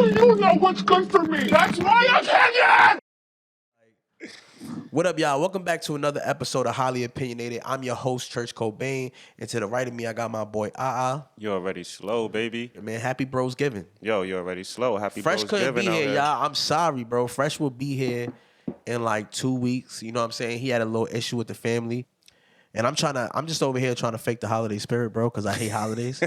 You know what's good for me. That's my opinion. What up, y'all? Welcome back to another episode of Highly Opinionated. I'm your host, Church Cobain, and to the right of me, I got my boy, You're already slow, baby. Man, happy Bros Giving. Yo, you're already slow. Happy Fresh Bros couldn't be Giving out here, here. y'all. I'm sorry, bro. Fresh will be here in like 2 weeks. You know what I'm saying? He had a little issue with the family. And I'm just over here trying to fake the holiday spirit, bro, because I hate holidays.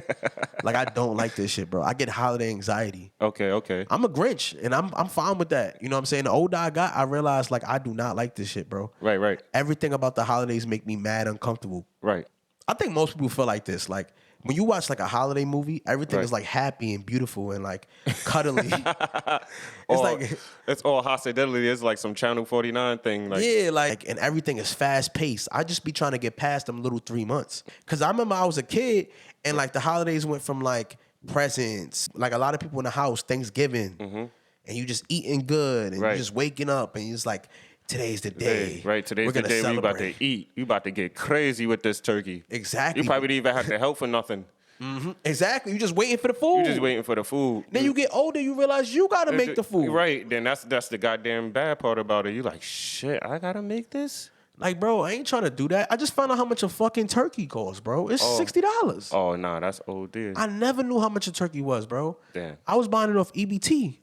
Like, I don't like this shit, bro. I get holiday anxiety. Okay. I'm a Grinch, and I'm fine with that. You know what I'm saying? The older I got, I realized, like, I do not like this shit, bro. Right. Everything about the holidays make me mad uncomfortable. Right. I think most people feel like this. Like, when you watch, like, a holiday movie, everything is, like, happy and beautiful and, like, cuddly. It's all hostility. It's like some Channel 49 thing. Like, yeah, like, and everything is fast paced. I just be trying to get past them little 3 months. Because I remember I was a kid, and, like, the holidays went from, like, presents, like, a lot of people in the house, Thanksgiving, and you just eating good, and you just waking up, and you just like, today's the day. Right. Today's the day we about to eat. You about to get crazy with this turkey. Exactly. You probably didn't even have to help for nothing. Exactly. You just waiting for the food. You just waiting for the food. Then you get older, you realize you gotta make the food. Right. Then that's the goddamn bad part about it. You like, shit, I gotta make this? Like, bro, I ain't trying to do that. I just found out how much a fucking turkey costs, bro. It's $60. Oh, nah, that's old dude. I never knew how much a turkey was, bro. Damn. I was buying it off EBT.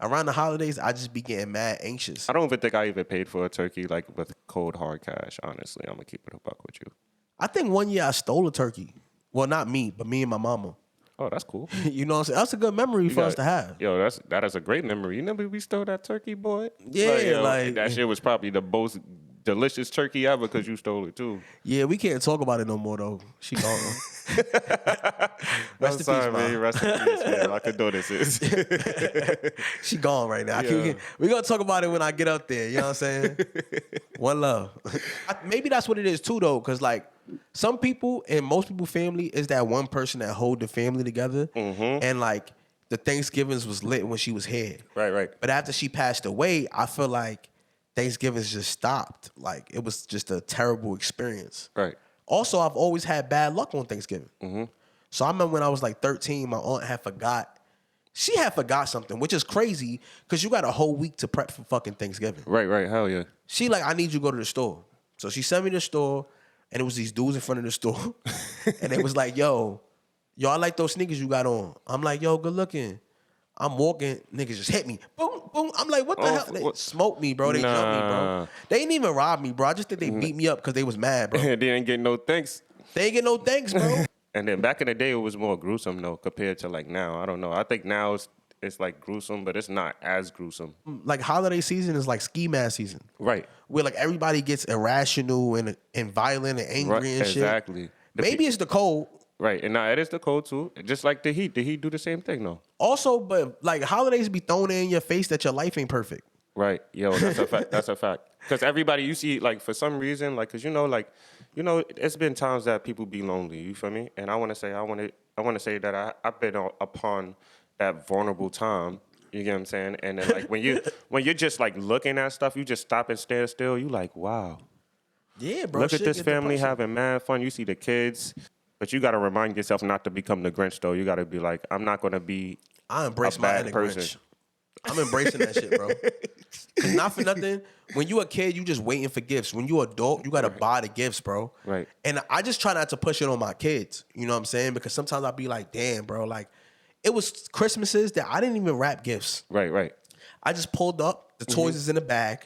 Around the holidays, I just be getting mad anxious. I don't even think I even paid for a turkey like with cold hard cash, honestly. I'm gonna keep it a buck with you. I think one year I stole a turkey. Well, not me, but me and my mama. Oh, that's cool. You know what I'm saying? That's a good memory for us to have. Yo, that is a great memory. You remember we stole that turkey, boy? Yeah, like that shit was probably the most delicious turkey ever because you stole it too. Yeah, we can't talk about it no more though. She gone. Rest in peace, man. Rest in peace, man. My condolences. She gone right now. We're gonna talk about it when I get up there. You know what I'm saying? One love. Maybe that's what it is too, though, because like some people and most people family is that one person that hold the family together, and like the Thanksgivings was lit when she was here. Right. But after she passed away, I feel like Thanksgivings just stopped. Like it was just a terrible experience. Right. Also, I've always had bad luck on Thanksgiving. So I remember when I was like 13, my aunt had forgot. She had forgot something, which is crazy because you got a whole week to prep for fucking Thanksgiving. Right. Hell yeah. She like, I need you to go to the store. So she sent me to the store, and it was these dudes in front of the store. And it was like, yo, I like those sneakers you got on. I'm like, yo, good looking. I'm walking, niggas just hit me. Boom, boom. I'm like, what the hell? They smoked me, bro. They jumped me, bro. They ain't even rob me, bro. I just think they beat me up because they was mad, bro. They didn't get no thanks. They ain't get no thanks, bro. And then back in the day, it was more gruesome, though, compared to like now. I don't know. I think now it's like gruesome, but it's not as gruesome. Like holiday season is like ski mask season. Right. Where like everybody gets irrational and violent and angry and shit. Exactly. Maybe it's the cold. Right. And now it is the cold, too. Just like the heat. The heat do the same thing, though. Also, but like holidays be thrown in your face that your life ain't perfect. Right. Yo, that's a fact. That's a fact. Because everybody, you see, like, for some reason, like, because, it's been times that people be lonely. You feel me? And I want to say that I've been upon that vulnerable time. You get what I'm saying? And then, like, when you're just, like, looking at stuff, you just stop and stare still. You like, wow. Yeah, bro. Look at this family having mad fun. You see the kids. But you got to remind yourself not to become the Grinch, though. You got to be like, I'm not going to be I embrace a my bad inner person. Grinch. I'm embracing that shit, bro. Cause not for nothing, when you a kid, you just waiting for gifts. When you adult, you gotta buy the gifts, bro. Right. And I just try not to push it on my kids. You know what I'm saying? Because sometimes I'll be like, damn, bro, like it was Christmases that I didn't even wrap gifts. Right. I just pulled up, the toys is in the bag,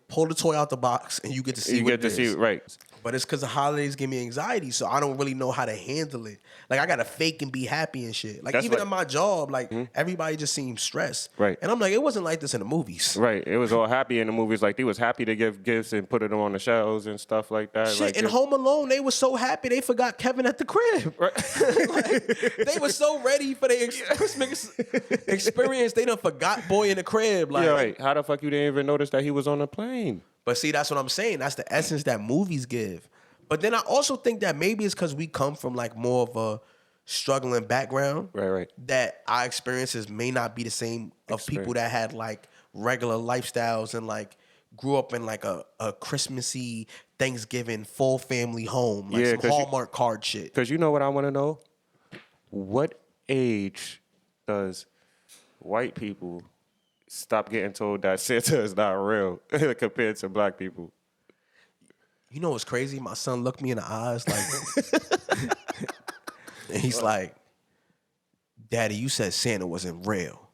pull the toy out the box, and you get to see what it is. You get to see it, right. But it's because the holidays give me anxiety, so I don't really know how to handle it. Like, I got to fake and be happy and shit. Like, even at my job, like, everybody just seems stressed. Right. And I'm like, it wasn't like this in the movies. Right. It was all happy in the movies. Like, they was happy to give gifts and put them on the shelves and stuff like that. Shit, like, in Home Alone, they were so happy they forgot Kevin at the crib. Right. Like, they were so ready for their Christmas experience, they done forgot boy in the crib. Like, yeah, right. How the fuck you didn't even notice that he was on the plane? But see, that's what I'm saying. That's the essence that movies give. But then I also think that maybe it's because we come from like more of a struggling background. Right. That our experiences may not be the same of people that had like regular lifestyles and like grew up in like a Christmassy Thanksgiving full family home. Like some Hallmark card shit. Because you know what I want to know? What age does white people stop getting told that Santa is not real compared to black people? You know what's crazy? My son looked me in the eyes like, and he's like, Daddy, you said Santa wasn't real.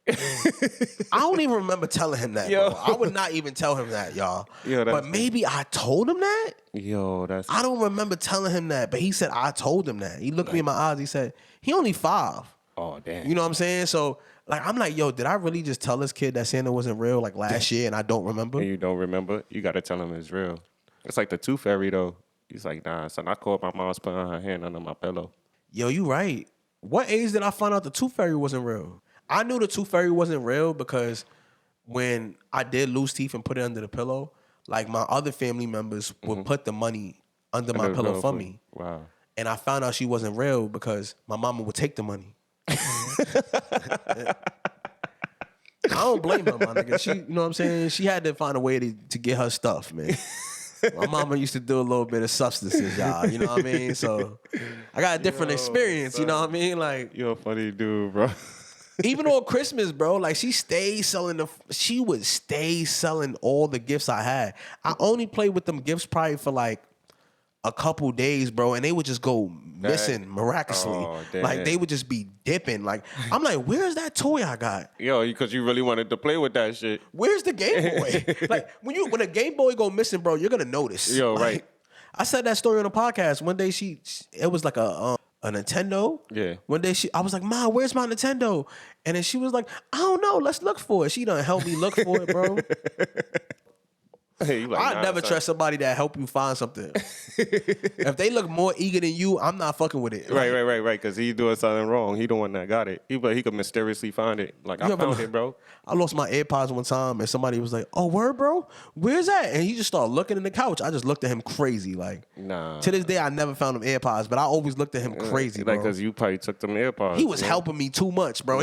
I don't even remember telling him that, Yo. bro. I would not even tell him that, y'all. Yo, that's but maybe I told him that? Yo, that's... I don't remember telling him that, but he said I told him that. He looked me in my eyes. He said, he only 5. Oh, damn. You know what I'm saying? So, like, I'm like, yo, did I really just tell this kid that Santa wasn't real, like, last year, and I don't remember? And you don't remember? You got to tell him it's real. It's like the Tooth Fairy, though. He's like, nah, son, I called my mom's putting her hand under my pillow. Yo, you right. What age did I find out the Tooth Fairy wasn't real? I knew the Tooth Fairy wasn't real because when I did lose teeth and put it under the pillow, like, my other family members would put the money under my pillow for me. Wow. And I found out she wasn't real because my mama would take the money. I don't blame her, my nigga. She, you know what I'm saying? She had to find a way to get her stuff, man. My mama used to do a little bit of substances, y'all. You know what I mean? So I got a different experience, you know what I mean? Like, You're a funny dude, bro. even on Christmas, bro, like she would stay selling all the gifts I had. I only played with them gifts probably for like a couple days, bro, and they would just go missing miraculously. Oh, damn. Like they would just be dipping. Like I'm like, where's that toy I got? Yo, because you really wanted to play with that shit. Where's the Game Boy? Like when a Game Boy go missing, bro, you're gonna notice. Yo, Like, right. I said that story on the podcast. One day it was like a Nintendo. Yeah. One day I was like, Ma, where's my Nintendo? And then she was like, I don't know. Let's look for it. She done helped me look for it, bro. Hey, you like, I nah, never son. trust somebody that help you find something. If they look more eager than you, I'm not fucking with it. Right. Because he's doing something wrong. He the one that got it. He could mysteriously find it. Like, I found it, bro. I lost my AirPods one time, and somebody was like, "Oh, word, bro, where's that?" And he just started looking in the couch. I just looked at him crazy, like. Nah. To this day, I never found them AirPods, but I always looked at him crazy, bro. Like, because you probably took them AirPods. He was man. helping me too much, bro.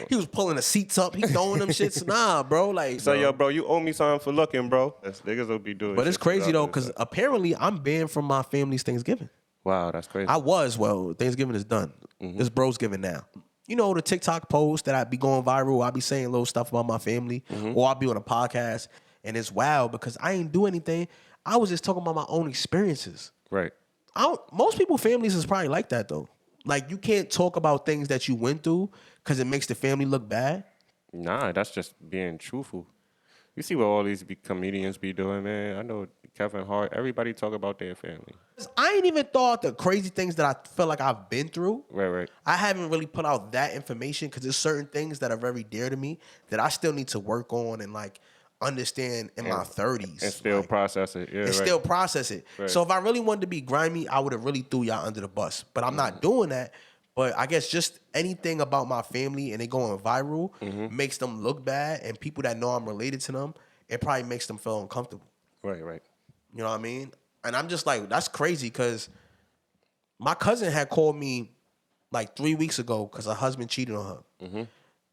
He was pulling the seats up. He throwing them shits. Nah, bro. Like, So, bro. yo, bro, you owe me something for looking, bro. That's niggas will be doing But it's shit crazy, without though, this because stuff. apparently I'm banned from my family's Thanksgiving. Wow, that's crazy. Thanksgiving is done. It's bro's giving now. You know, the TikTok post that I be going viral, I be saying little stuff about my family, or I'll be on a podcast, and it's wild because I ain't do anything. I was just talking about my own experiences. Right. Most people families is probably like that, though. Like, you can't talk about things that you went through because it makes the family look bad. Nah, that's just being truthful. You see what all these comedians be doing, man. I know Kevin Hart. Everybody talk about their family. I ain't even thought the crazy things that I feel like I've been through. Right. I haven't really put out that information because there's certain things that are very dear to me that I still need to work on and like understand in my 30s. And still like, process it. Yeah, and right. still process it. Right. So if I really wanted to be grimy, I would have really threw y'all under the bus. But I'm not doing that. But I guess just anything about my family and they going viral makes them look bad. And people that know I'm related to them, it probably makes them feel uncomfortable. Right. You know what I mean? And I'm just like, that's crazy because my cousin had called me like 3 weeks ago because her husband cheated on her.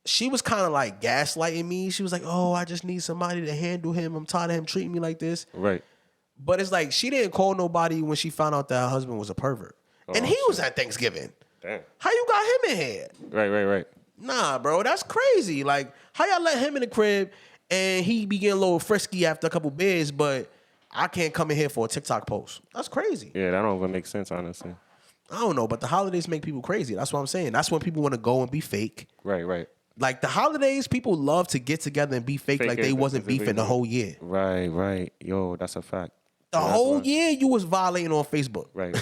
She was kind of like gaslighting me. She was like, oh, I just need somebody to handle him. I'm tired of him treating me like this. Right. But it's like she didn't call nobody when she found out that her husband was a pervert. And he was at Thanksgiving. Damn. How you got him in here? Right. Nah, bro, that's crazy. Like, how y'all let him in the crib and he be getting a little frisky after a couple beers, but I can't come in here for a TikTok post? That's crazy. Yeah, that don't even make sense, honestly. I don't know, but the holidays make people crazy. That's what I'm saying. That's when people want to go and be fake. Right. Like the holidays, people love to get together and be fake like they wasn't beefing the whole year. Right. Yo, that's a fact. The whole year you was violating on Facebook. Right.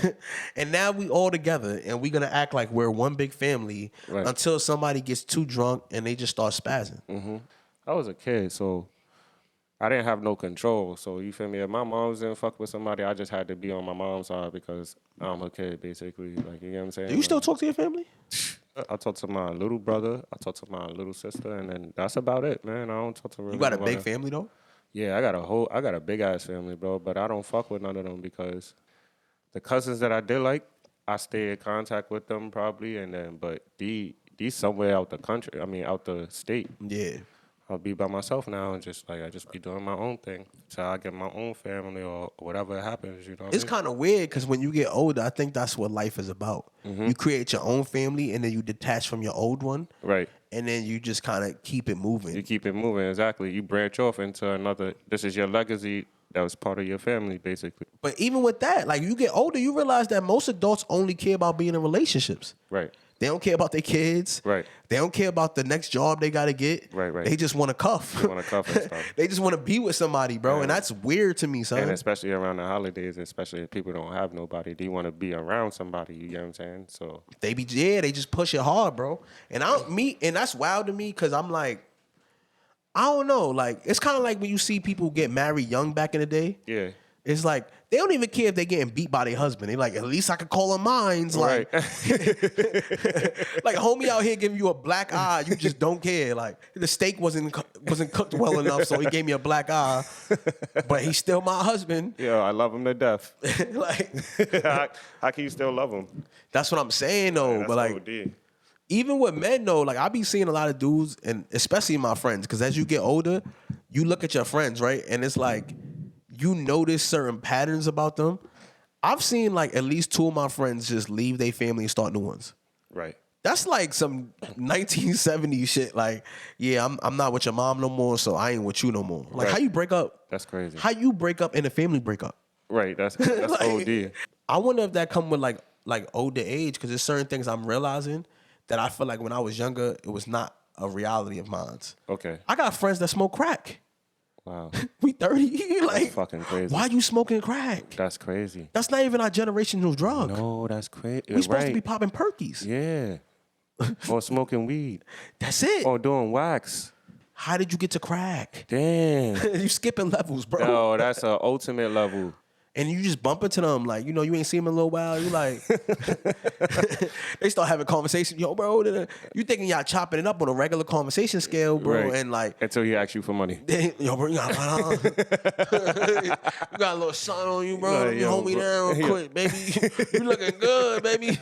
And now we all together and we gonna act like we're one big family until somebody gets too drunk and they just start spazzing. I was a kid, so I didn't have no control. So you feel me? If my mom's didn't fuck with somebody, I just had to be on my mom's side because I'm a kid, basically. Like, you know what I'm saying? Do you still talk to your family? I talk to my little brother, I talk to my little sister, and then that's about it, man. I don't talk to really You got a nobody. big family though? Yeah, I got a big ass family, bro. But I don't fuck with none of them because the cousins that I did like, I stay in contact with them probably, and then but these somewhere out the country. I mean, out the state. Yeah. I'll be by myself now and just like I just be doing my own thing till I get my own family or whatever happens. You know, what It's I mean? kind of weird because when you get older, I think that's what life is about. Mm-hmm. You create your own family and then you detach from your old one. Right. And then you just kind of keep it moving. You keep it moving, exactly. You branch off into another. This is your legacy that was part of your family, basically. But even with that, like you get older, you realize that most adults only care about being in relationships. Right. They don't care about their kids. Right. They don't care about the next job they got to get. Right, right. They just want to cuff. They want to cuff and stuff. They just want to be with somebody, bro. Yeah. And that's weird to me, son. And especially around the holidays, especially if people don't have nobody, they want to be around somebody. You get what I'm saying? So They just push it hard, bro. And and that's wild to me because I'm like, I don't know. Like, it's kind of like when you see people get married young back in the day. yeah. It's like they don't even care if they getting beat by their husband. They like, at least I could call them mines. Like, Right. like homie out here giving you a black eye, you just don't care. Like the steak wasn't cooked well enough, so he gave me a black eye. But he's still my husband. Yo, I love him to death. Like, How can you still love him? that's what I'm saying though. That's But like, OD. even with men though, like I be seeing a lot of dudes, and especially my friends, because as you get older, you look at your friends, right, and it's like you notice certain patterns about them. I've seen like at least 2 of my friends just leave their family and start new ones. Right. That's like some 1970s shit. Like, yeah, I'm not with your mom no more, so I ain't with you no more. Like, Right. how you break up? That's crazy. How you break up and the family break up? Right. That's Like, OD. I wonder if that come with like older age, because there's certain things I'm realizing that I feel like when I was younger, it was not a reality of mine. Okay. I got friends that smoke crack. Wow. We 30. Like, fucking crazy. Why you smoking crack? That's crazy. That's not even our generational drug. No, that's crazy. We supposed to be popping perkies. Yeah. Or smoking weed. That's it. Or doing wax. How did you get to crack? Damn. You skipping levels, bro. Yo, that's an ultimate level. And you just bump into them, like, you ain't seen them in a little while. You like, they start having conversation. Yo, bro, you thinking y'all chopping it up on a regular conversation scale, bro? Right. And like, Until he asks you for money. yo, bro, you got you got a little sun on you, bro. Like, Let me yo, hold me bro. down Yeah. quick, baby. You looking good, baby.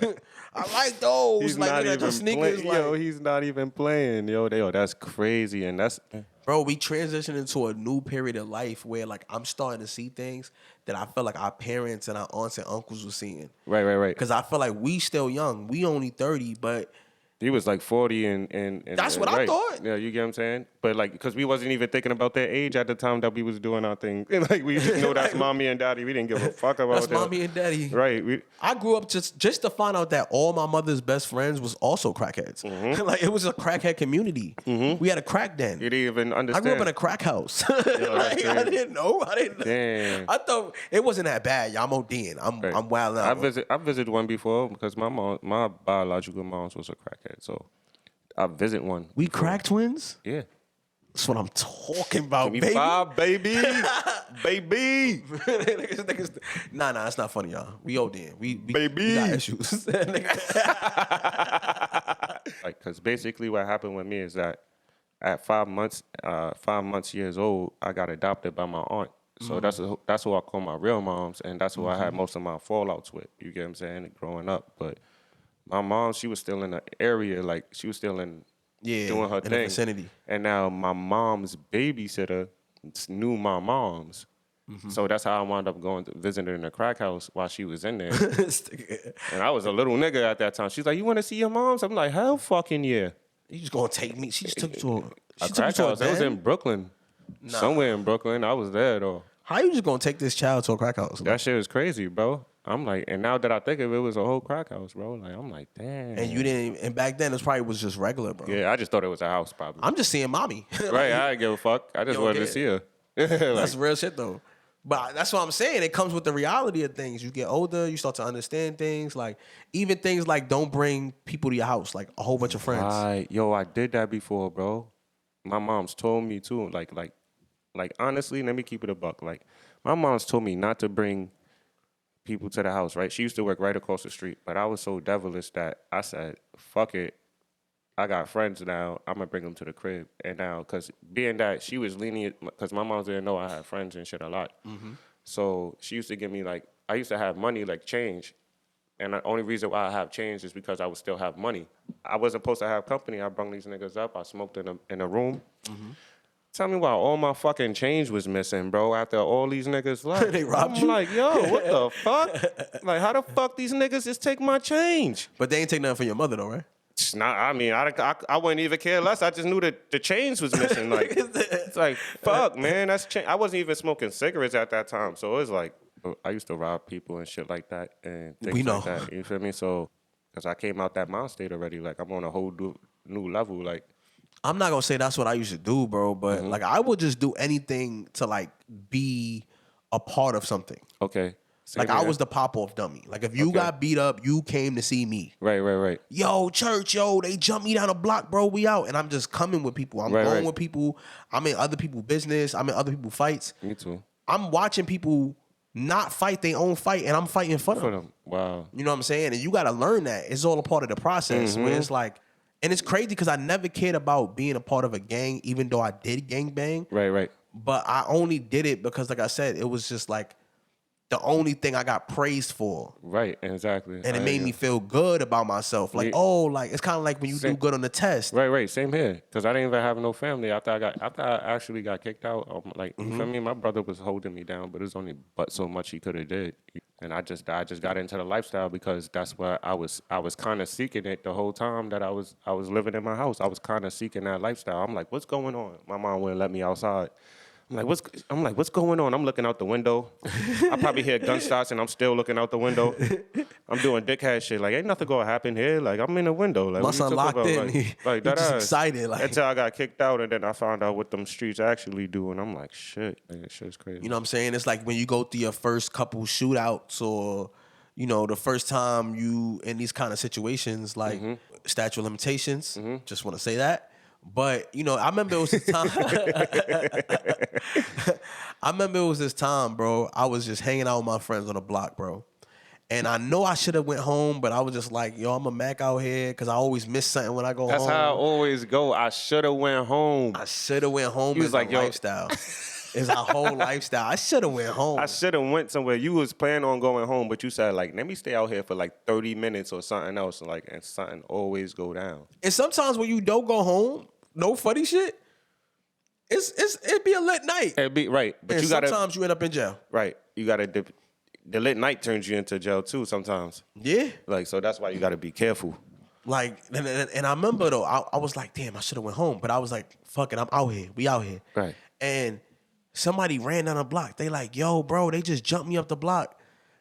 I like those. He's like, not look at your even sneakers. playing. Like, Yo, he's not even playing. Yo, that's crazy. And that's... bro, we transitioned into a new period of life where, like, I'm starting to see things that I feel like our parents and our aunts and uncles were seeing. Right. Because I feel like we still young. We only 30, but He was like 40 and That's what I right. thought. Yeah, you get what I'm saying? But like, because we wasn't even thinking about their age at the time that we was doing our thing. Like, we just know that's mommy and daddy. We didn't give a fuck about that's that. mommy and daddy. Right. I grew up just to find out that all my mother's best friends was also crackheads. Like, it was a crackhead community. We had a crack den. You didn't even I understand. grew up in a crack house. Like, I crazy. didn't know. Damn. I thought it wasn't that bad. Y'all, I'm ODing. I'm wild out. I visited one before because my biological mom was a crackhead. So I visit one. We crack twins? Yeah. That's what I'm talking about, Give me baby. 5, baby. Baby. Nah, that's not funny, y'all. We ODing. We Baby. got issues. Like, because basically what happened with me is that at 5 months, years old, I got adopted by my aunt. So that's who I call my real moms, and that's who I had most of my fallouts with. You get what I'm saying? Growing up, but my mom, she was still in the area, like she was still doing her in the thing. vicinity. And now my mom's babysitter knew my mom's. So that's how I wound up going to visit her in the crack house while she was in there. And I was a little nigga at that time. She's like, "You want to see your mom's?" I'm like, "Hell fucking yeah." You just gonna take me? She just took you to A crack house. It was in Brooklyn. Somewhere in Brooklyn. I was there though. How you just gonna take this child to a crack house? That shit was crazy, bro. I'm like, and now that I think of it, it was a whole crack house, bro. Like, I'm like, damn. And you didn't. And back then, it probably was just regular, bro. Yeah, I just thought it was a house, probably. I'm just seeing mommy. Right, I didn't give a fuck. I just don't wanted to get see her. That's real shit though. But that's what I'm saying. It comes with the reality of things. You get older, you start to understand things. Like, even things like don't bring people to your house, like a whole bunch of friends. Right. Yo, I did that before, bro. My mom's told me too. Like honestly, let me keep it a buck. Like, my mom's told me not to bring people to the house, right? She used to work right across the street, but I was so devilish that I said, fuck it. I got friends now. I'm going to bring them to the crib. And now, because being that she was lenient, because my mom didn't know I had friends and shit a lot. So she used to give me, like, I used to have money, like change. And the only reason why I have change is because I would still have money. I wasn't supposed to have company. I brung these niggas up. I smoked in a room. Tell me why all my fucking change was missing, bro, after all these niggas left. They robbed I'm you? like, yo, what the fuck? Like, how the fuck these niggas just take my change? But they ain't take nothing from your mother though, right? It's not, I mean, I wouldn't even care less. I just knew that the change was missing. Like, it's like, fuck, man, that's change. I wasn't even smoking cigarettes at that time. So it was like, I used to rob people and shit like that and things We know. like that. You feel me? So, because I came out that mind state already. Like, I'm on a whole new level. Like, I'm not gonna say that's what I used to do, bro, but Mm-hmm. like I would just do anything to like be a part of something. okay. Same Like I here. was the pop-off dummy. Like if you Okay. got beat up, you came to see me. Right. Yo, church, yo, they jumped me down the block, bro. We out. And I'm just coming with people. I'm Right, going right. with people. I'm in other people's business. I'm in other people's fights. Me too. I'm watching people not fight their own fight, and I'm fighting for them. For them. Wow. You know what I'm saying? And you got to learn that. It's all a part of the process. Where it's like, and it's crazy because I never cared about being a part of a gang, even though I did gang bang. Right. But I only did it because, like I said, it was just like the only thing I got praised for. Right, exactly. And it made me feel good about myself. Like, Yeah. oh, like it's kind of like when you do Same. good on the test. Right. Same here. Because I didn't even have no family after I actually got kicked out. Like, you feel me? My brother was holding me down, but there's only but so much he could have did. And I just got into the lifestyle because that's what I was kind of seeking it the whole time that I was living in my house. I was kind of seeking that lifestyle. I'm like, what's going on? My mom wouldn't let me outside. I'm like, what's going on? I'm looking out the window. I probably hear gunshots and I'm still looking out the window. I'm doing dickhead shit. Like, ain't nothing gonna happen here. Like, I'm in the window. Like, My what you son talking locked about? in. Like He that just ass. excited, like- Until I got kicked out and then I found out what them streets actually do. And I'm like, shit. Man, that shit's crazy. You know what I'm saying? It's like when you go through your first couple shootouts or, you know, the first time you in these kind of situations, like statute of limitations. Just want to say that. But, you know, I remember it was this time. Bro. I was just hanging out with my friends on the block, bro. And I know I should have went home, but I was just like, yo, I'm a Mac out here because I always miss something when I go That's home. how I always go. I should have went home. I should have went home. He was It's like, a yo. lifestyle. It's our whole lifestyle. I should have went home. I should have went somewhere. You was planning on going home, but you said like, let me stay out here for like 30 minutes or something else. And something always go down. And sometimes when you don't go home, no funny shit, it'd be a lit night. It'd be right, but And you gotta sometimes you end up in jail. right. You gotta the lit night turns you into jail too sometimes. Yeah. Like so that's why you gotta be careful. Like, and I remember though, I was like, damn, I should have went home. But I was like, fuck it, I'm out here. We out here. Right. And somebody ran down the block. They like, yo, bro, they just jumped me up the block.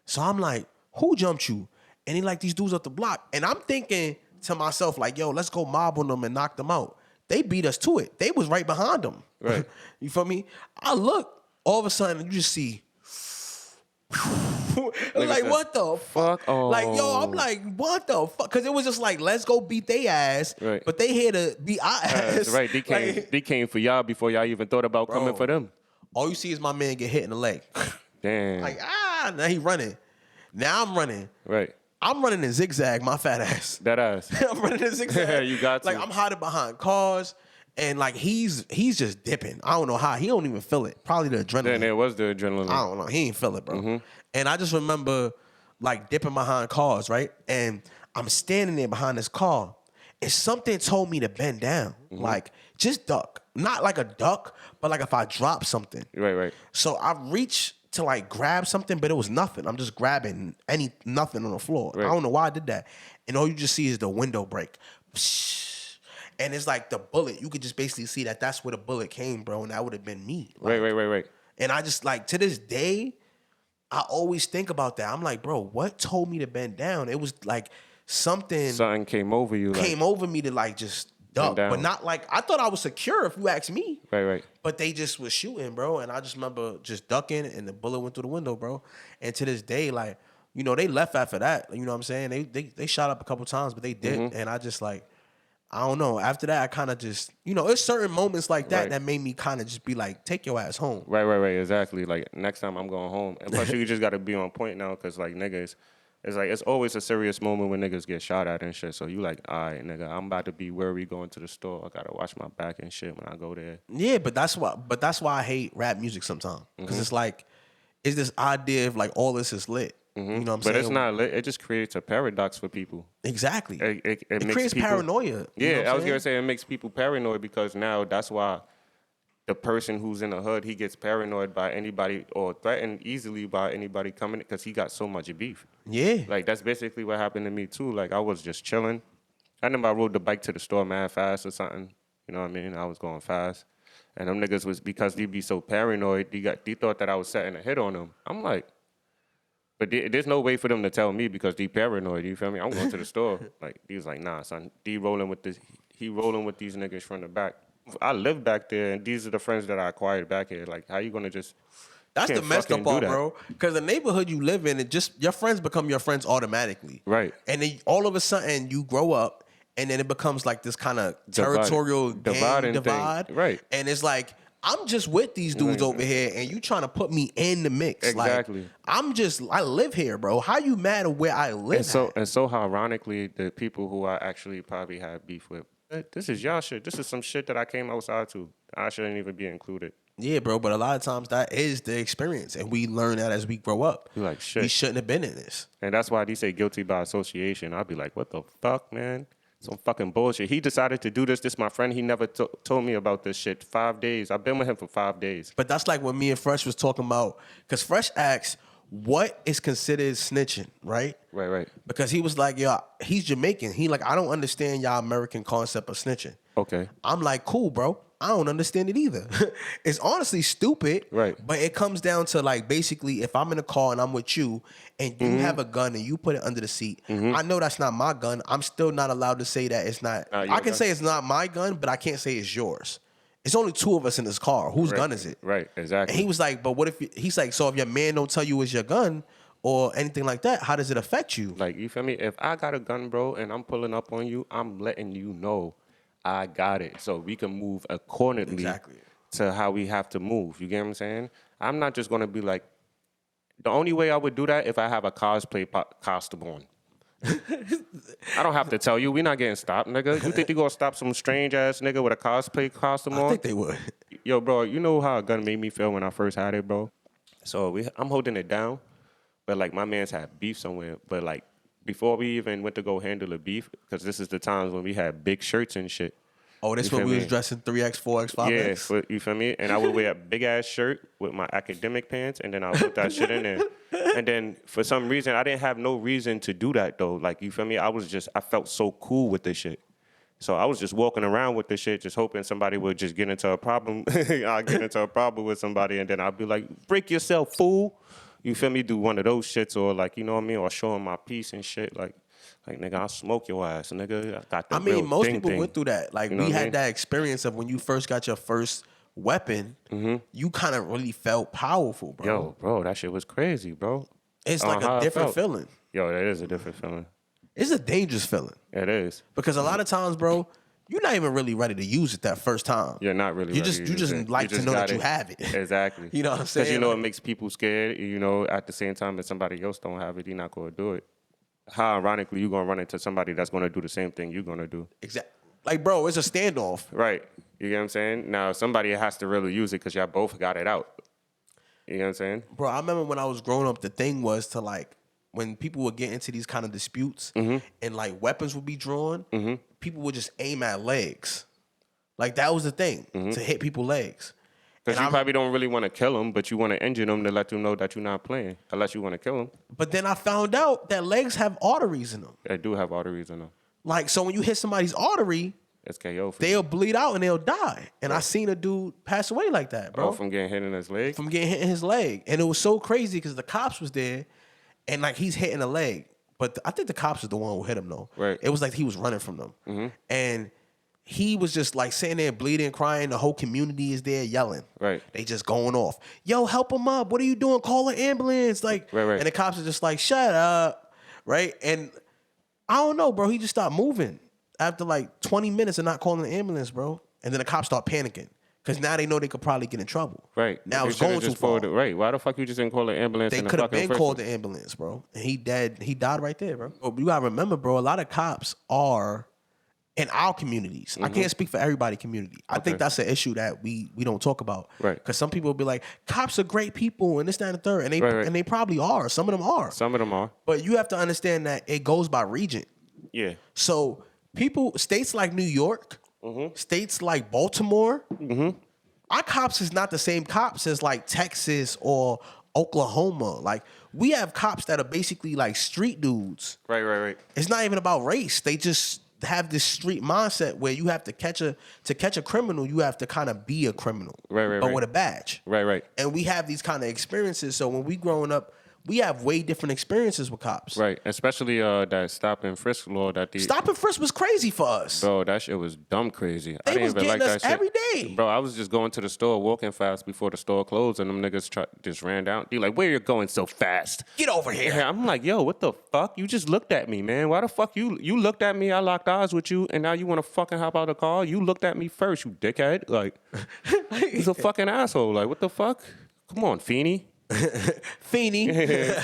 So I'm like, who jumped you? And he like, these dudes up the block. And I'm thinking to myself, like, yo, let's go mob on them and knock them out. They beat us to it. They was right behind them. Right. You feel me? I look, all of a sudden, you just see. Like, said, what the fuck? Oh. Like, yo, I'm like, what the fuck? Because it was just like, let's go beat they ass. Right. But they here to beat our ass. That's right. They came for y'all before y'all even thought about coming Bro. for them. All you see is my man get hit in the leg. Damn. Like, now he running. Now I'm running. Right. I'm running in zigzag, my fat ass. That ass. I'm running in zigzag. You got to. Like, I'm hiding behind cars, and like he's just dipping. I don't know how. He don't even feel it. Probably the adrenaline. Then there was the adrenaline. I don't know. He ain't feel it, bro. And I just remember like dipping behind cars, right? And I'm standing there behind this car, and something told me to bend down, like just duck, not like a duck, but like if I drop something. Right. So I reached to like grab something, but it was nothing. I'm just grabbing nothing on the floor. Right. I don't know why I did that. And all you just see is the window break. Psh. And it's like the bullet. You could just basically see that that's where the bullet came, bro. And that would have been me. Like, Right. and I just like, to this day, I always think about that. I'm like, bro, what told me to bend down? It was like something Something came over you. came over me to like just duck. down. But not like, I thought I was secure if you ask me. Right. But they just was shooting, bro. And I just remember just ducking and the bullet went through the window, bro. And to this day, like, you know, they left after that. You know what I'm saying? They shot up a couple times, but they did. And I just like, I don't know. After that, I kind of just, you know, it's certain moments like that Right. that made me kind of just be like, take your ass home. Right. Exactly. Like next time I'm going home. And plus you just got to be on point now because like niggas, it's like it's always a serious moment when niggas get shot at and shit. So you like, all right, nigga, I'm about to be worried going to the store. I gotta watch my back and shit when I go there. Yeah, but that's why I hate rap music sometimes. Because it's like, it's this idea of like all this is lit. You know what I'm saying? But it's not lit. It just creates a paradox for people. Exactly. It It makes creates people, paranoia. Yeah, you know what I I'm was saying? gonna say it makes people paranoid because now that's why the person who's in the hood, he gets paranoid by anybody or threatened easily by anybody coming because he got so much beef. Yeah. Like, that's basically what happened to me, too. Like, I was just chilling. I remember I rode the bike to the store mad fast or something. You know what I mean? I was going fast. And them niggas was, because they be so paranoid, they thought that I was setting a hit on them. I'm like, but there's no way for them to tell me because they paranoid, you feel me? I'm going to the store. Like, he was like, nah, son, he rolling with these niggas from the back. I live back there, and these are the friends that I acquired back here. Like, how you gonna just? That's the can't messed up fucking do part, that. bro. Because the neighborhood you live in, it just your friends become your friends automatically. Right. And then all of a sudden you grow up, and then it becomes like this kind of territorial gang divide. Thing. Right. And it's like, I'm just with these dudes over here, and you trying to put me in the mix. Exactly. Like, I live here, bro. How you mad at where I live And so ironically, the people who I actually probably had beef with, this is y'all shit. This is some shit that I came outside to. I shouldn't even be included. Yeah, bro, but a lot of times that is the experience, and we learn that as we grow up. You're like, shit. We shouldn't have been in this. And that's why they say guilty by association. I'd be like, what the fuck, man? Some fucking bullshit. He decided to do this. This my friend. He never told me about this shit. 5 days. I've been with him for 5 days. But that's like what me and Fresh was talking about. Because Fresh asked, what is considered snitching, right? Right. Because he was like, yo, he's Jamaican. He like, I don't understand y'all American concept of snitching. Okay. I'm like, cool, bro. I don't understand it either. It's honestly stupid. Right. But it comes down to like, basically, if I'm in a car and I'm with you and you have a gun and you put it under the seat, I know that's not my gun. I'm still not allowed to say that it's not. I can say it's not my gun, but I can't say it's yours. It's only two of us in this car. Whose gun is it? Right, exactly. And he was like, but what if, he's like, so if your man don't tell you it's your gun or anything like that, how does it affect you? Like, you feel me? If I got a gun, bro, and I'm pulling up on you, I'm letting you know I got it. So we can move accordingly to how we have to move. You get what I'm saying? I'm not just going to be like, the only way I would do that if I have a cosplay costume on. I don't have to tell you. We're not getting stopped, nigga. You think they gonna stop some strange ass nigga with a cosplay costume on? I think they would. Yo, bro, you know how a gun made me feel when I first had it, bro? So I'm holding it down, but like my man's had beef somewhere. But like before we even went to go handle the beef, because this is the times when we had big shirts and shit. Oh, this when we was dressing 3X, 4X, 5X? Yeah, you feel me? And I would wear a big-ass shirt with my academic pants, and then I would put that shit in there. And then, for some reason, I didn't have no reason to do that, though. Like, you feel me? I felt so cool with this shit. So I was just walking around with this shit, just hoping somebody would just get into a problem. I'll get into a problem with somebody, and then I'll be like, break yourself, fool. You feel me? Do one of those shits, or like, you know what I mean? Or show them my piece and shit, like nigga, I'll smoke your ass, nigga. I mean, most people went through that. Like, you know we had mean? that experience of when you first got your first weapon, you kind of really felt powerful, bro. Yo, bro, that shit was crazy, bro. It's like a different feeling. Yo, that is a different feeling. It's a dangerous feeling. It is. Because a lot of times, bro, you're not even really ready to use it that first time. You're not really you ready just to you use just it. like You to just know got that you have it. Exactly. You know what I'm saying? Because you know it makes people scared. You know, at the same time, if somebody else don't have it, you're not going to do it. How ironically you going to run into somebody that's going to do the same thing you're going to do. Exactly. Like, bro, it's a standoff. Right. You get what I'm saying? Now, somebody has to really use it because y'all both got it out. You know what I'm saying? Bro, I remember when I was growing up, the thing was to like, when people would get into these kind of disputes and like weapons would be drawn, people would just aim at legs. Like, that was the thing, to hit people's legs. Because you probably don't really want to kill them, but you want to injure them to let them know that you're not playing, unless you want to kill them. But then I found out that legs have arteries in them. They do have arteries in them. Like, so when you hit somebody's artery, it's KO for they'll bleed out and they'll die. And I seen a dude pass away like that, bro. Oh, from getting hit in his leg? From getting hit in his leg. And it was so crazy because the cops was there and like he's hitting a leg. But I think the cops is the one who hit him though. Right. It was like he was running from them. And he was just like sitting there bleeding, crying. The whole community is there yelling. Right. They just going off. Yo, help him up. What are you doing? Call an ambulance. Like, right. And the cops are just like, shut up. Right. And I don't know, bro. He just stopped moving after like 20 minutes of not calling the ambulance, bro. And then the cops start panicking because now they know they could probably get in trouble. Right. Now it's going too far. Right. Why the fuck you just didn't call the ambulance? They could have been called the ambulance, bro. And he dead. He died right there, bro. But you gotta remember, bro. A lot of cops are in our communities. I can't speak for everybody community. I think that's an issue that we don't talk about. Right. Because some people will be like, cops are great people and this, that, and the third. And they probably are. Some of them are. Some of them are. But you have to understand that it goes by region. Yeah. So states like New York, states like Baltimore, our cops is not the same cops as like Texas or Oklahoma. Like we have cops that are basically like street dudes. Right. It's not even about race. They just have this street mindset where you have to catch a criminal, you have to kind of be a criminal. But with a badge. Right. And we have these kind of experiences. So when we growing up, we have way different experiences with cops. Right. Especially that stop and frisk law that the Stop and frisk was crazy for us. Bro, that shit was dumb crazy. They I didn't was even getting like us that shit. every day. Bro, I was just going to the store walking fast before the store closed and them niggas just ran down. They like, where you going so fast? Get over here. Yeah, I'm like, yo, what the fuck? You just looked at me, man. Why the fuck you looked at me, I locked eyes with you, and now you want to fucking hop out of the car? You looked at me first, you dickhead. Like, he's a fucking asshole. Like, what the fuck? Come on, Feeny. Feeny.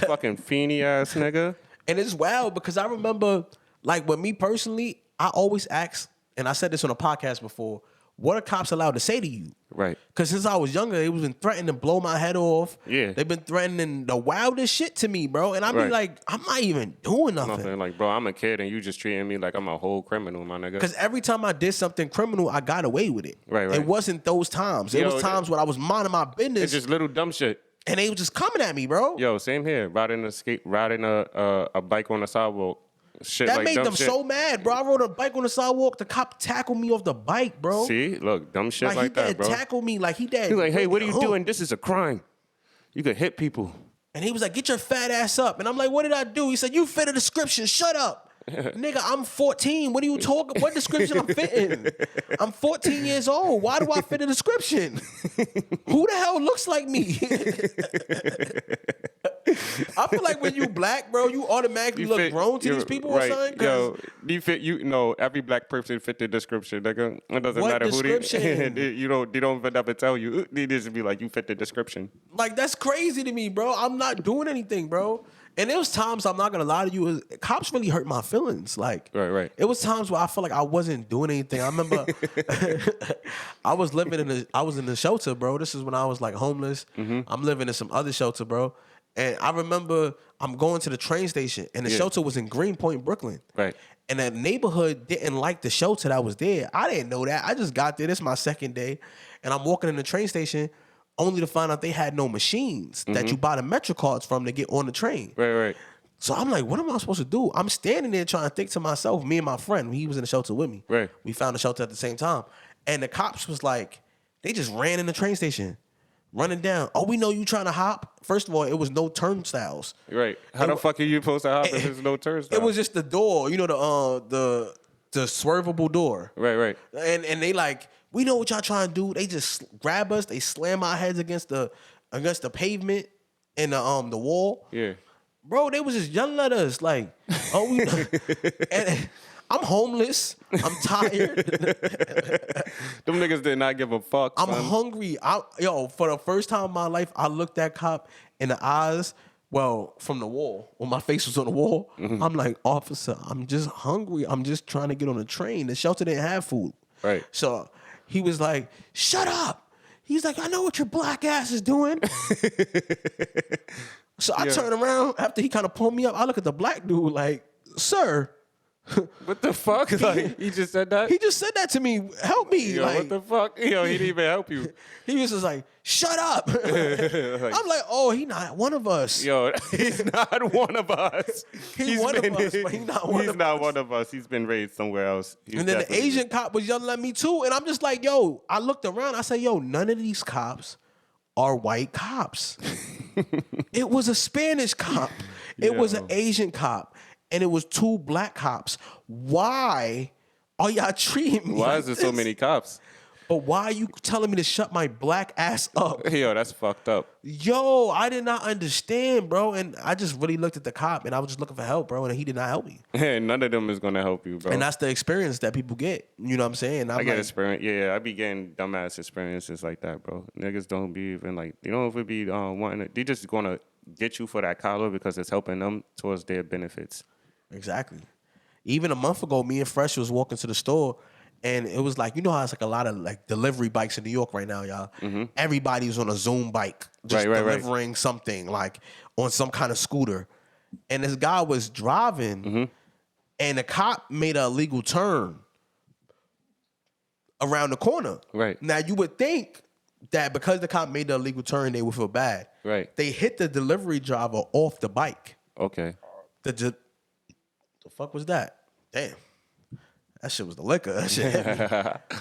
Fucking Feeny ass nigga. And it's wild because I remember, like, with me personally, I always ask, and I said this on a podcast before, what are cops allowed to say to you? Right. Because since I was younger, they was been threatening to blow my head off. Yeah. They've been threatening the wildest shit to me, bro. And I be Right. like, I'm not even doing nothing. Nothing. Like, bro, I'm a kid and you just treating me like I'm a whole criminal, my nigga. Because every time I did something criminal, I got away with it. Right. It wasn't those times. It Yo, was times when I was minding my business. It's just little dumb shit. And they were just coming at me, bro. Yo, same here. Riding a bike on the sidewalk. Shit That like made dumb them shit. so mad, bro. I rode a bike on the sidewalk. The cop tackled me off the bike, bro. See, look, dumb shit like he that, did bro. tackle me like he did. He's like, hey, what are you doing? This is a crime. You could hit people. And he was like, get your fat ass up. And I'm like, what did I do? He said, you fit a description. Shut up. Nigga, I'm 14. What are you talking? What description I'm fitting? I'm 14 years old. Why do I fit a description? Who the hell looks like me? I feel like when you black, bro, you automatically look grown to these people or something. Yo, you fit. You know, every black person fit the description. Nigga, it doesn't What matter description? who they don't even ever tell you. They just be like, you fit the description. Like, that's crazy to me, bro. I'm not doing anything, bro. And there was times, I'm not gonna lie to you, cops really hurt my feelings. Like, Right. It was times where I felt like I wasn't doing anything. I remember I was in the shelter, bro. This is when I was like homeless. Mm-hmm. I'm living in some other shelter, bro. And I remember I'm going to the train station, and the shelter was in Greenpoint, Brooklyn. Right. And that neighborhood didn't like the shelter that was there. I didn't know that. I just got there. This is my second day. And I'm walking in the train station only to find out they had no machines that you buy the Metro cards from to get on the train. Right. So I'm like, what am I supposed to do? I'm standing there trying to think to myself, me and my friend, he was in the shelter with me. Right. We found the shelter at the same time. And the cops was like, they just ran in the train station, running down. Oh, we know you trying to hop. First of all, it was no turnstiles. Right. How the fuck are you supposed to hop if there's no turnstile? It was just the door, you know, the swervable door. Right. And they like, we know what y'all trying to do. They just grab us, they slam our heads against the pavement and the wall. Yeah. Bro, they was just yelling at us like, oh, we and I'm homeless. I'm tired. Them niggas did not give a fuck. I'm son. hungry. For the first time in my life, I looked that cop in the eyes. Well, from the wall, when my face was on the wall, I'm like, officer, I'm just hungry. I'm just trying to get on a train. The shelter didn't have food. Right. So he was like, shut up. He's like, I know what your black ass is doing. So I turn around after he kind of pulled me up. I look at the black dude like, sir. What the fuck? Like, he just said that? He just said that to me. Help me. Yo, like, what the fuck? Yo, he didn't even help you. He was just like, shut up. I'm like, oh, he not one of us. Yo, he's not one of us. He's one of us, but he not one he's of not us. one of us. He's been raised somewhere else. He's And then the definitely- Asian cop was yelling at me too. And I'm just like, yo, I looked around. I said, yo, none of these cops are white cops. It was a Spanish cop. It was an Asian cop. And it was two black cops. Why are y'all treating me Why like is there so this? many cops? But why are you telling me to shut my black ass up? Yo, that's fucked up. Yo, I did not understand, bro. And I just really looked at the cop and I was just looking for help, bro. And he did not help me. None of them is gonna help you, bro. And that's the experience that people get. You know what I'm saying? I get experience. Yeah, I be getting dumbass experiences like that, bro. Niggas don't be even like, they don't even be wanting to, they just gonna get you for that collar because it's helping them towards their benefits. Exactly. Even a month ago, me and Fresh was walking to the store, and it was like, you know how it's like a lot of like delivery bikes in New York right now, y'all. Everybody was on a Zoom bike, just Right. delivering something like on some kind of scooter. And this guy was driving, and the cop made an illegal turn around the corner. Right. Now you would think that because the cop made the illegal turn, they would feel bad. Right. They hit the delivery driver off the bike. Okay. The fuck was that? Damn. That shit was the liquor. That shit hit me.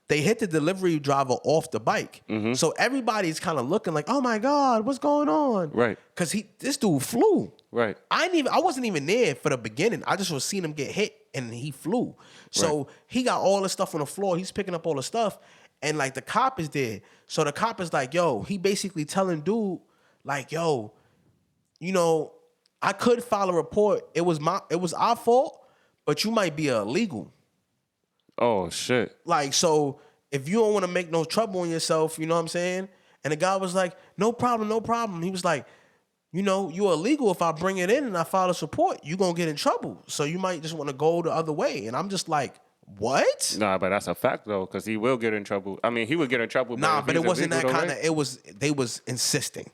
They hit the delivery driver off the bike. So everybody's kind of looking like, oh my God, what's going on? Right. Because this dude flew. Right. I wasn't even there for the beginning. I just was seeing him get hit and he flew. So he got all the stuff on the floor. He's picking up all the stuff. And like the cop is there. So the cop is like, yo, he basically telling dude, like, yo, you know, I could file a report. It was our fault, but you might be illegal. Oh shit. Like, so if you don't want to make no trouble on yourself, you know what I'm saying? And the guy was like, no problem, no problem. He was like, you know, you're illegal. If I bring it in and I file a report, you're going to get in trouble. So you might just want to go the other way. And I'm just like, what? Nah, but that's a fact though, because he will get in trouble. I mean, he would get in trouble. Nah, but it wasn't that kind of, they was insisting.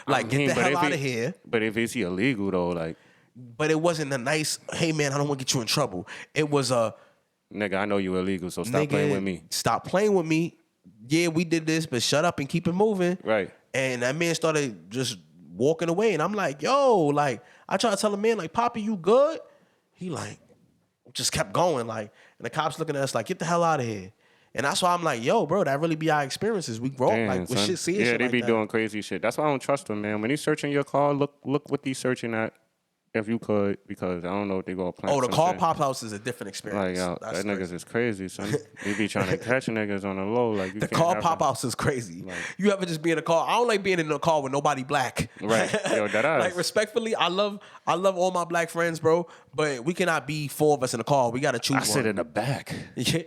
Like, get the hell out of here. But if it's illegal though, like. But it wasn't a nice, hey man, I don't want to get you in trouble. It was a, nigga, I know you illegal, so stop playing with me. Stop playing with me. Yeah, we did this, but shut up and keep it moving. Right. And that man started just walking away. And I'm like, yo, like, I try to tell the man, like, Poppy, you good? He like, just kept going. Like, and the cops looking at us like, get the hell out of here. And that's why I'm like, yo, bro, that really be our experiences. We grow up like with shit, seeing shit. Yeah, they like be that. doing crazy shit. That's why I don't trust them, man. When he's searching your car, look what he's searching at. If you could, because I don't know if they go plant. Oh, the car shit. pop house is a different experience. Like, yo, that niggas is crazy, son. They be trying to catch niggas on the low. Like, you the can't car have pop them. house is crazy. Like, you ever just be in a car? I don't like being in a car with nobody black. Right. Yo, that ass. Like, respectfully, I love all my black friends, bro. But we cannot be four of us in a car. We gotta choose I one. sit in the back. Yeah.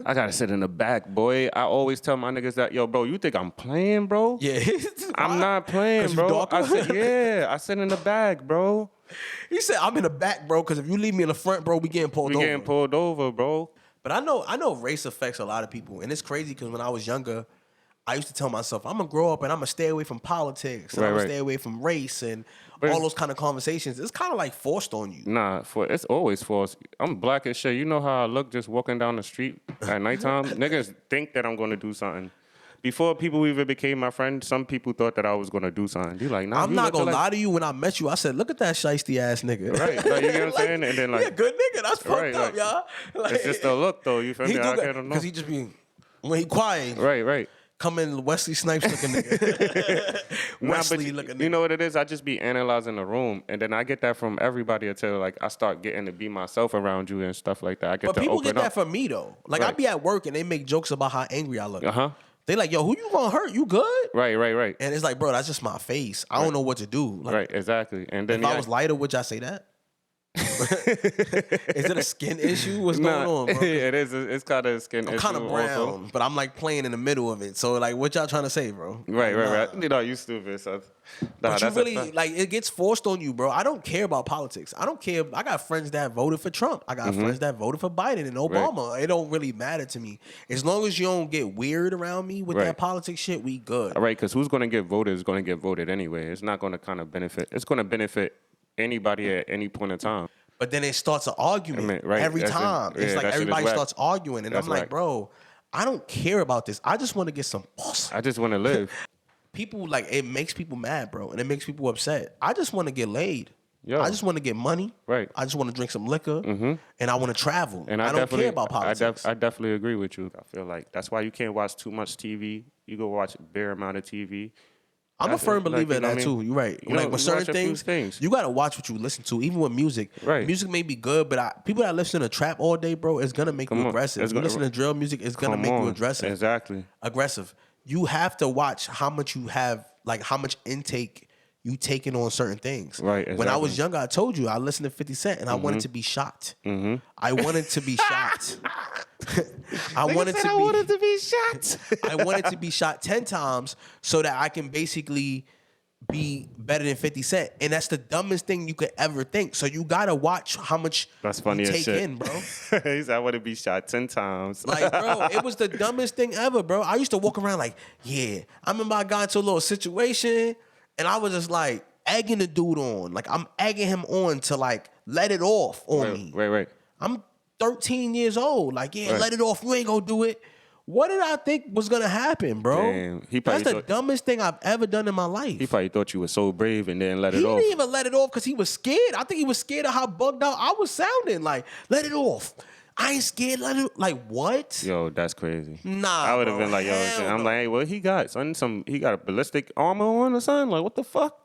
I gotta sit in the back, boy. I always tell my niggas that, yo, bro, you think I'm playing, bro? Yeah. I'm not playing, 'Cause you bro. darker? I sit in the back, bro. He said, I'm in the back, bro, because if you leave me in the front, bro, we getting pulled We over. getting pulled over, bro. But I know race affects a lot of people. And it's crazy because when I was younger, I used to tell myself, I'm going to grow up and I'm going to stay away from politics. And I'm going to stay away from race and all those kind of conversations. It's kind of like forced on you. Nah, it's always forced. I'm black as shit. You know how I look just walking down the street at nighttime? Niggas think that I'm going to do something. Before people even became my friend, some people thought that I was gonna do something. You like, nah. I'm not gonna lie to you. When I met you, I said, "Look at that shiesty ass nigga." Right, like, you get what I'm saying? And then like, he a good nigga. That's fucked right, up, y'all. Like, it's just a look though. You feel me? I can't know. Because he just be when he quiet. Right. Come in Wesley Snipes looking nigga. Wesley looking nigga. You know what it is? I just be analyzing the room, and then I get that from everybody until like I start getting to be myself around you and stuff like that. I get But to people open get that up. from me though. Like I be at work and they make jokes about how angry I look. They like, yo, who you gonna hurt? You good? Right. And it's like, bro, that's just my face. I don't know what to do. Like, Right, exactly. And then if I was lighter, would y'all say that? Is it a skin issue? What's going on, bro? It is. It's kind of a skin issue. I'm kind of brown, also. but I'm like playing in the middle of it. So like, what y'all trying to say, bro? Right. You know, you stupid, son. But you really, like, it gets forced on you, bro. I don't care about politics. I don't care. I got friends that voted for Trump. I got friends that voted for Biden and Obama. Right. It don't really matter to me. As long as you don't get weird around me with that politics shit, we good. All right, because who's going to get voted is going to get voted anyway. It's not going to kind of benefit. It's going to benefit anybody at any point in time. But then it starts an argument every time. It's like everybody starts arguing. And I'm like, bro, I don't care about this. I just want to get some pussy. I just want to live. People, like, it makes people mad, bro. And it makes people upset. I just want to get laid. Yo. I just want to get money. Right. I just want to drink some liquor. And I want to travel. And I don't care about politics. I definitely agree with you. I feel like that's why you can't watch too much TV. You go watch a bare amount of TV. I'm a firm believer in that too. You're right. Like with certain things, you gotta watch what you listen to. Even with music, music may be good, but people that listen to trap all day, bro, it's gonna make you aggressive. If you listen to drill music, it's gonna make you aggressive. Exactly. Aggressive. You have to watch how much you have, like how much intake you taking on certain things. Right. Exactly. When I was younger, I told you I listened to 50 Cent and I wanted to be shot. I wanted to be shot. I wanted to be shot. I wanted to be shot 10 times so that I can basically be better than 50 Cent. And that's the dumbest thing you could ever think. So you gotta watch how much you take in, bro. He said I want to be shot 10 times. Like, bro, it was the dumbest thing ever, bro. I used to walk around like, yeah. I remember I got into a little situation and I was just like egging the dude on. Like I'm egging him on to like let it off on me. Right. I'm 13 years old. Like, let it off. You ain't gonna do it. What did I think was gonna happen, bro? Damn, he That's probably the dumbest thing I've ever done in my life. He probably thought you were so brave and then let He it off. didn't even let it off because he was scared. I think he was scared of how bugged out I was sounding. Like, let it off. I ain't scared. Let it. Like, what? Yo, that's crazy. Nah, I would have bro, been like, yo, hell I'm no. like, hey, what he got, son? He got a ballistic armor on or something? Like, what the fuck?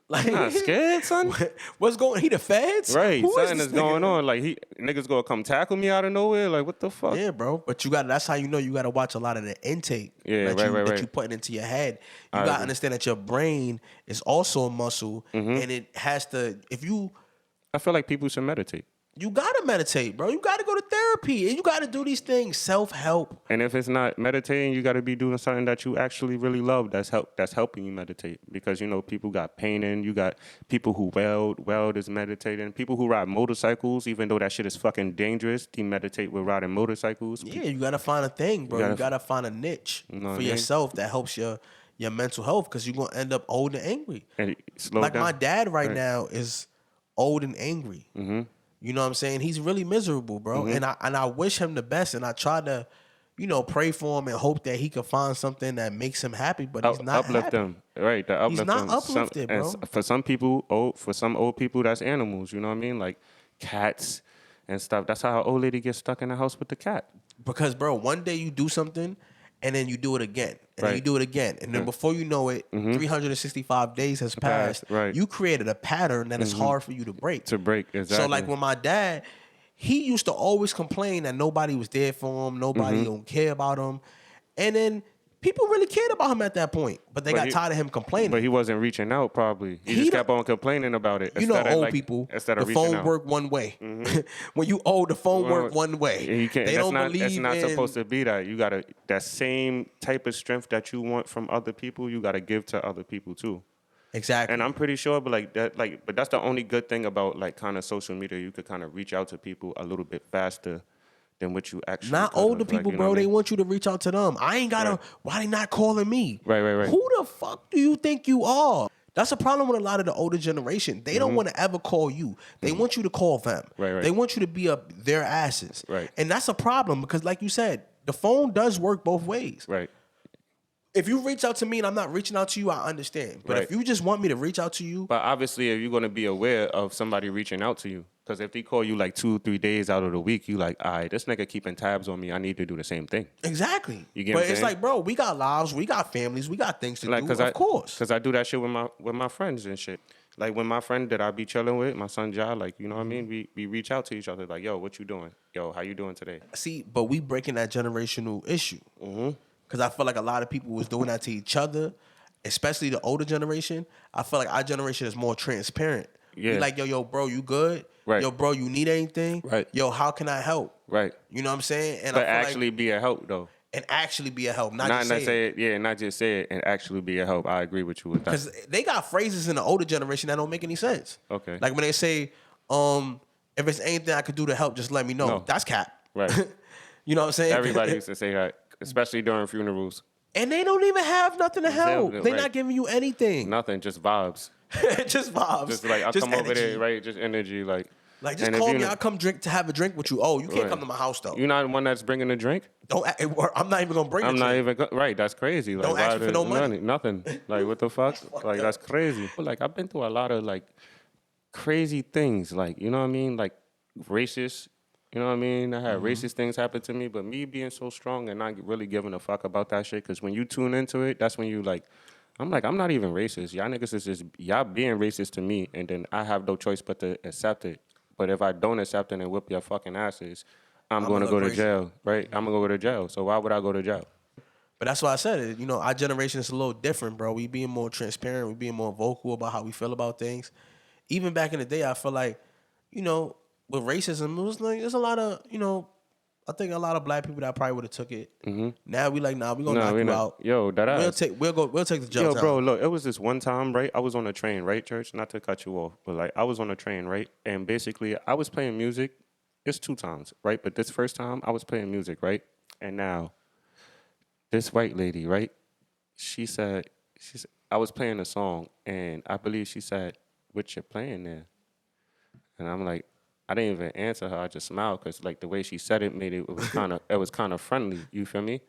Like, You not scared, son? What's going? He the feds? Right, Who something this is going nigga? on. Like, niggas gonna come tackle me out of nowhere? Like, what the fuck? Yeah, bro. But you got. That's how you know you got to watch a lot of the intake. Yeah, that right. you putting into your head. You I got to agree. understand that your brain is also a muscle, and it has to. If you I feel like people should meditate. You gotta meditate, bro. You gotta go to therapy, and you gotta do these things. Self-help. And if it's not meditating, you got to be doing something that you actually really love. That's helping you meditate. Because people got painting. You got people who weld is meditating. People who ride motorcycles, even though that shit is fucking dangerous, they meditate with riding motorcycles. Yeah, you gotta find a thing, bro. You gotta find a niche You know what for I mean? yourself that helps your mental health, because you're gonna end up old and angry. And slow Like down. my dad right now is old and angry. Mm-hmm. You know what I'm saying? He's really miserable, bro. And I wish him the best, and I try to, pray for him and hope that he could find something that makes him happy. But he's not uplift happy. them, right? To uplift He's not them. uplifted, bro. For some people, for some old people, that's animals. You know what I mean? Like cats and stuff. That's how an old lady gets stuck in the house with the cat. Because, bro, one day you do something, and then you do it again, and then you Right. do it again, and then before you know it, 365 days has passed. right. You created a pattern that is hard for you to break. To break, exactly. So, like, when my dad, he used to always complain that nobody was there for him, nobody don't care about him, and then people really cared about him at that point, but they got tired of him complaining. But he wasn't reaching out. Probably he just kept on complaining about it. You know, instead of, old people, Instead of the reaching phone out. work one way. When you old, the phone work one way. And you can't. They That's don't not. believe That's not in, supposed to be that. You gotta that same type of strength that you want from other people. You gotta give to other people too. Exactly. And I'm pretty sure, but but that's the only good thing about like kind of social media. You could kind of reach out to people a little bit faster than what you actually. Not could've. older Like, people, you know bro. what I They mean? want you to reach out to them. I ain't gotta. Right. Why they not calling me? Right. Who the fuck do you think you are? That's a problem with a lot of the older generation. They don't want to ever call you. They want you to call them. Right. They want you to be up their asses. Right. And that's a problem because, like you said, the phone does work both ways. Right. If you reach out to me and I'm not reaching out to you, I understand. But Right. if you just want me to reach out to you, But obviously, if you're gonna be aware of somebody reaching out to you, because if they call you like 2-3 days out of the week, you like, all right, this nigga keeping tabs on me. I need to do the same thing. exactly. You get but what I'm it's saying? like, bro, we got lives, we got families, we got things to Like, do. Of course. Because I do that shit with my friends and shit. Like when my friend that I be chilling with, my son Ja, like, you know what I mean? We reach out to each other like, yo, what you doing? Yo, how you doing today? See, but we breaking that generational issue. Because I feel like a lot of people was doing that to each other, especially the older generation. I feel like our generation is more transparent. Yeah. We like, yo, bro, you good? Right. Yo, bro, you need anything? Right. Yo, how can I help? Right. You know what I'm saying? And But I feel actually be a help though. and actually be a help, not Not just not say it. say it, yeah, not just say it and actually be a help. I agree with you with that. Because they got phrases in the older generation that don't make any sense. Okay. Like when they say, if it's anything I could do to help, just let me know. No. That's cap. Right. You know what I'm saying? Everybody used to say that, especially during funerals. And they don't even have nothing to help. Right. They're not giving you anything. Nothing, just vibes. Just vibes. Just like I'll Just come over energy. there, right? Just energy, like. Like, just and if call you me. know- I'll come to have a drink with you. Oh, you can't Right. come to my house though. You're not the one that's bringing the drink. Don't. I'm not even gonna bring. I'm the not drink. even right. That's crazy. Like, Don't ask why me for the- no money. Nothing. Like what the fuck? Like that's crazy. Like I've been through a lot of like crazy things. Like you know what I mean? Like racist. You know what I mean? I had racist things happen to me, but me being so strong and not really giving a fuck about that shit. Because when you tune into it, that's when you like. I'm not even racist. Y'all niggas is just y'all being racist to me, and then I have no choice but to accept it. But if I don't accept it and whip your fucking asses, I'm going to look go to crazy. jail, right? I'm going to go to jail. So why would I go to jail? But that's why I said it. You know, our generation is a little different, bro. We being more transparent. We being more vocal about how we feel about things. Even back in the day, I feel like, you know, with racism, it was like there's a lot of, you know, I think a lot of black people that probably would have took it. Now we like, nah, we gonna knock we you not. out. Yo, that ass. We'll take the jump. Yo, bro, look, it was this one time, right? I was on a train, right, Church? Not to cut you off, but like I was on a train, right? And basically, I was playing music. It's 2 times, right? But this first time, I was playing music, right? And now, this white lady, right? She said, I was playing a song, and I believe she said, "What you playing there?" And I'm like, I didn't even answer her. I just smiled because like the way she said it made it was kind of friendly. You feel me?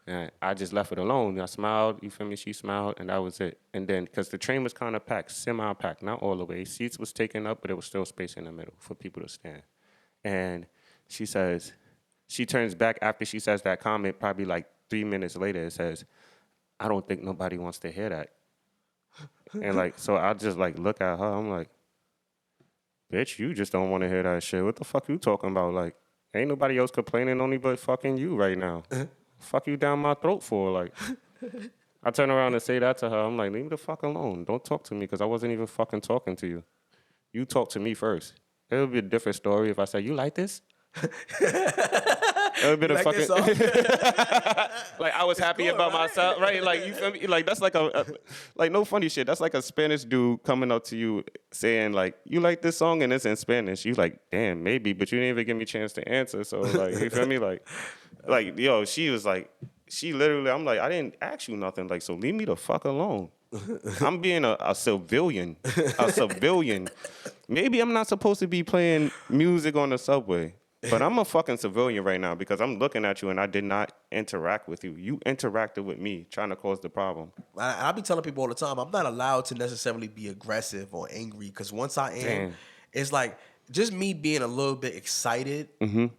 And I just left it alone. I smiled. You feel me? She smiled, and that was it. And then because the train was kind of packed, semi-packed, not all the way. Seats was taken up, but it was still space in the middle for people to stand. And she says, she turns back after she says that comment. Probably like 3 minutes later, it says, "I don't think nobody wants to hear that." And like, so I just like look at her. I'm like, bitch, you just don't want to hear that shit. What the fuck you talking about? Like, ain't nobody else complaining, only but fucking you right now. Fuck you down my throat for? Like, I turn around and say that to her. I'm like, leave me the fuck alone. Don't talk to me because I wasn't even fucking talking to you. You talk to me first. It would be a different story if I said, you like this? It would be a Like fucking like I was happy cool, about right? myself, right? Like you feel me? Like that's like like no funny shit. That's like a Spanish dude coming up to you saying like, "You like this song?" and it's in Spanish. You like, damn, maybe, but you didn't even give me a chance to answer. So like, you feel me? Like yo, she was like, she literally. I'm like, I didn't ask you nothing. Like, so leave me the fuck alone. I'm being a civilian, a civilian. Maybe I'm not supposed to be playing music on the subway. But I'm a fucking civilian right now because I'm looking at you and I did not interact with you. You interacted with me trying to cause the problem. I be telling people all the time, I'm not allowed to necessarily be aggressive or angry because once I am, Damn. it's like just me being a little bit excited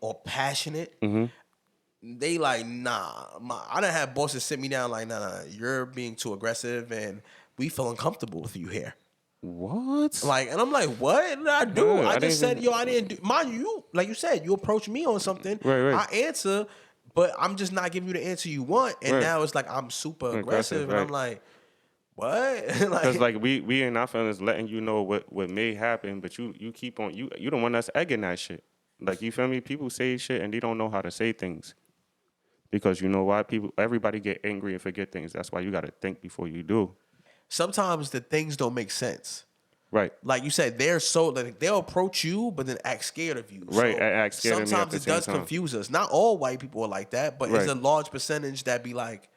or passionate. They like, nah. I done had bosses sit me down like, nah, you're being too aggressive and we feel uncomfortable with you here. What? Like, and I'm like, what did I do? Good. I I just didn't said, yo, I didn't do. Mind you, like you said, you approach me on something. Right. I answer, but I'm just not giving you the answer you want. And Right. now it's like I'm super aggressive, and right. I'm like, what? Because like we in our feelings letting you know what may happen, but you keep on you the one that's egging that shit. Like you feel me? People say shit and they don't know how to say things. Because you know why everybody get angry and forget things. That's why you got to think before you do. Sometimes the things don't make sense. Right. Like you said, they're so like they'll approach you, but then act scared of you. Right, So act scared of me at sometimes the it same does time. confuse us. Not all white people are like that, but it's Right. a large percentage that be like,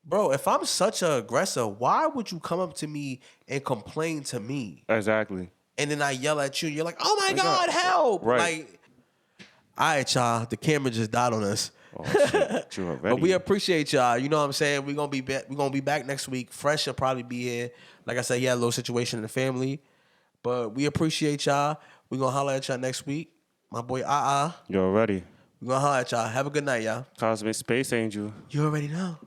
bro, if I'm such an aggressor, why would you come up to me and complain to me? Exactly. And then I yell at you, and you're like, oh my My God, God. help. Right. Like, all right, y'all, the camera just died on us. Oh shit. You already. But we appreciate y'all. You know what I'm saying? We're gonna be back. We're gonna be back next week. Fresh will probably be here. Like I said, he had a little situation in the family. But we appreciate y'all. We're gonna holler at y'all next week. My boy You already. We're gonna holler at y'all. Have a good night, y'all. Cosmic Space Angel. You already know.